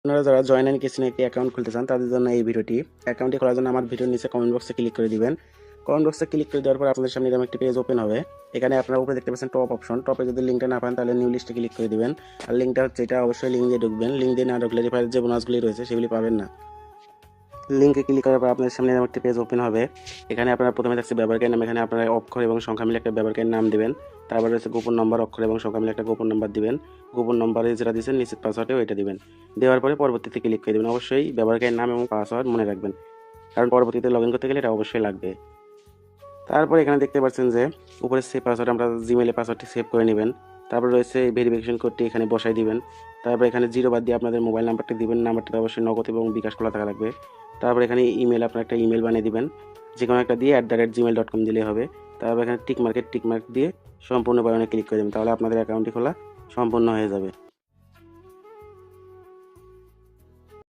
আপনারা যারা join and কেসিনে একটি অ্যাকাউন্ট খুলতে চান তাদের জন্য এই ভিডিওটি। অ্যাকাউন্টটি খোলার জন্য আমার ভিডিওর নিচে কমেন্ট বক্সে ক্লিক করে দিবেন। কমেন্ট বক্সে ক্লিক করে দেওয়ার পর আপনাদের সামনে এরকম একটি পেজ ওপেন হবে। এখানে আপনারা উপরে দেখতে পাচ্ছেন টপ অপশন। টপে যদি লিঙ্কটা না পান তাহলে নিউ লিস্টে ক্লিক করে দিবেন। আর লিঙ্কটা হচ্ছে এটা, অবশ্যই লিঙ্ক দিয়ে ঢুকবেন। লিঙ্ক দিয়ে না ঢুকলে রিফারের যে বোনাসগুলি রয়েছে সেগুলি পাবেন না। লিঙ্কে ক্লিক করার পর আপনাদের সামনে এরকম একটি পেজ ওপেন হবে। এখানে আপনারা প্রথমে থাকছে ব্যবহারকারীর নাম। এখানে আপনারা অক্ষর এবং সংখ্যা মিলে একটা ব্যবহারকারীর নাম দিবেন। তারপর রয়েছে গোপন নম্বর, অক্ষর এবং সংখ্যা মিলে একটা গোপন নাম্বার দিবেন। গোপন নম্বরে যেটা দিয়েছেন নিশ্চিত পাসওয়ার্ডেও এটা দিবেন। দেওয়ার পরে পরবর্তীতে ক্লিক করে দেবেন। অবশ্যই ব্যবহারকারীর নাম এবং পাসওয়ার্ড মনে রাখবেন, কারণ পরবর্তীতে লগ ইন করতে গেলে এটা অবশ্যই লাগবে। তারপর এখানে দেখতে পাচ্ছেন যে উপরে সেভ পাসওয়ার্ড, আমরা জিমেলে পাসওয়ার্ডটি সেভ করে নেবেন। তারপর রয়েছে ভেরিফিকেশন কোডটি এখানে বসাই দিবেন। তারপর এখানে 0 বাদ দিয়ে আপনাদের মোবাইল নাম্বারটি দিবেন। নাম্বারটা অবশ্যই নগদ এবং বিকাশ খোলা থাকা লাগবে। তারপর এখানে ইমেল, আপনার একটা ইমেল বানিয়ে দিবেন, যে কোনো একটা দিয়ে @gmail.com দিলেই হবে। তারপর এখানে টিক মার্ক দিয়ে সম্পূর্ণ বায়নে ক্লিক করে দেবেন। তাহলে আপনাদের অ্যাকাউন্টটি খোলা সম্পূর্ণ হয়ে যাবে।